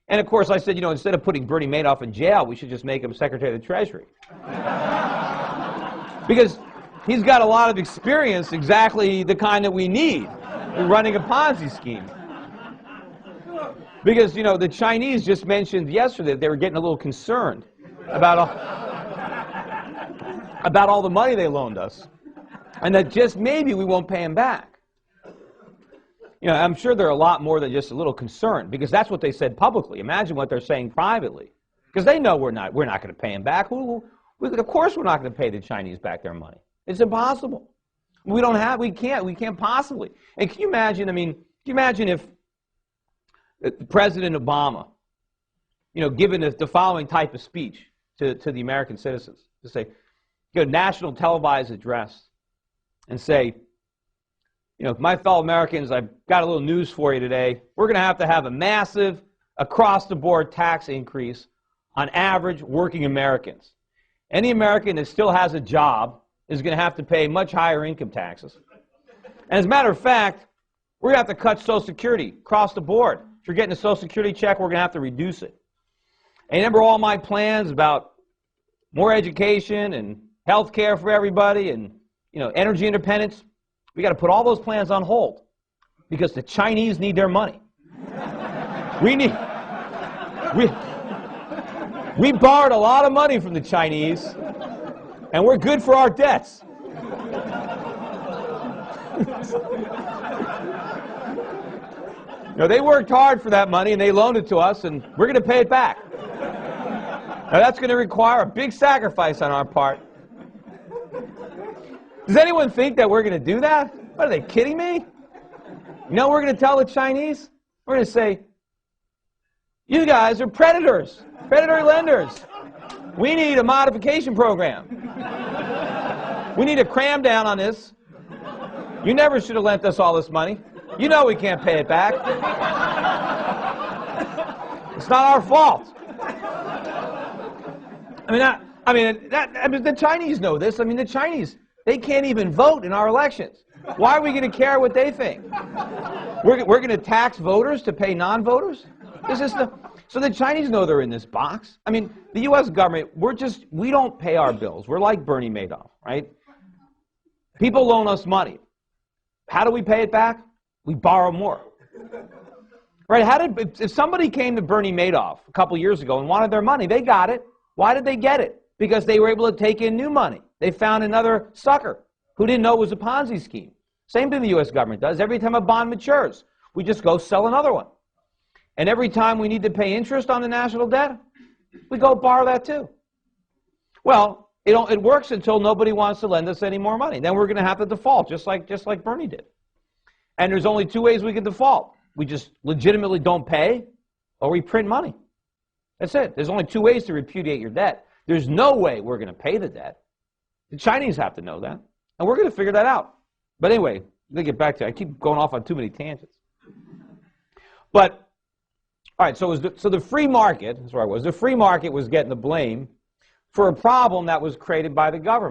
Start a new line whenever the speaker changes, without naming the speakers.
And of course I said, you know, instead of putting Bernie Madoff in jail, we should just make him Secretary of the Treasury. Because he's got a lot of experience, exactly the kind that we need in running a Ponzi scheme. Because, you know, the Chinese just mentioned yesterday that they were getting a little concerned about all the money they loaned us, and that just maybe we won't pay them back. You know, I'm sure they're a lot more than just a little concerned, because that's what they said publicly. Imagine what they're saying privately, because they know we're not going to pay them back. Of course we're not going to pay the Chinese back their money. It's impossible. We can't possibly. And can you imagine, I mean, can you imagine if President Obama, you know, given the following type of speech to the American citizens, to say, give a national televised address and say, you know, my fellow Americans, I've got a little news for you today. We're going to have a massive, across-the-board tax increase on average working Americans. Any American that still has a job is going to have to pay much higher income taxes. And as a matter of fact, we're going to have to cut Social Security across the board. If you're getting a Social Security check, we're going to have to reduce it. And remember all my plans about more education and health care for everybody and, you know, energy independence? We got to put all those plans on hold because the Chinese need their money. We borrowed a lot of money from the Chinese, and we're good for our debts. You know, they worked hard for that money, and they loaned it to us, and we're going to pay it back. Now, that's going to require a big sacrifice on our part. Does anyone think that we're going to do that? What, are they kidding me? You know what we're going to tell the Chinese? We're going to say, you guys are predators, predatory lenders. We need a modification program. We need a cram down on this. You never should have lent us all this money. You know we can't pay it back. It's not our fault. I mean, the Chinese know this. I mean, the Chinese, they can't even vote in our elections. Why are we going to care what they think? We're going to tax voters to pay non-voters? So the Chinese know they're in this box. I mean, the U.S. government, we don't pay our bills. We're like Bernie Madoff, right? People loan us money. How do we pay it back? We borrow more. Right? If somebody came to Bernie Madoff a couple years ago and wanted their money, they got it. Why did they get it? Because they were able to take in new money. They found another sucker who didn't know it was a Ponzi scheme. Same thing the U.S. government does. Every time a bond matures, we just go sell another one. And every time we need to pay interest on the national debt, we go borrow that too. Well, it works until nobody wants to lend us any more money. Then we're going to have to default, just like Bernie did. And there's only two ways we can default. We just legitimately don't pay, or we print money. That's it. There's only two ways to repudiate your debt. There's no way we're going to pay the debt. The Chinese have to know that. And we're going to figure that out. But anyway, I'm going to get back to it. I keep going off on too many tangents. But, all right, so the free market, that's where I was, the free market was getting the blame for a problem that was created by the government.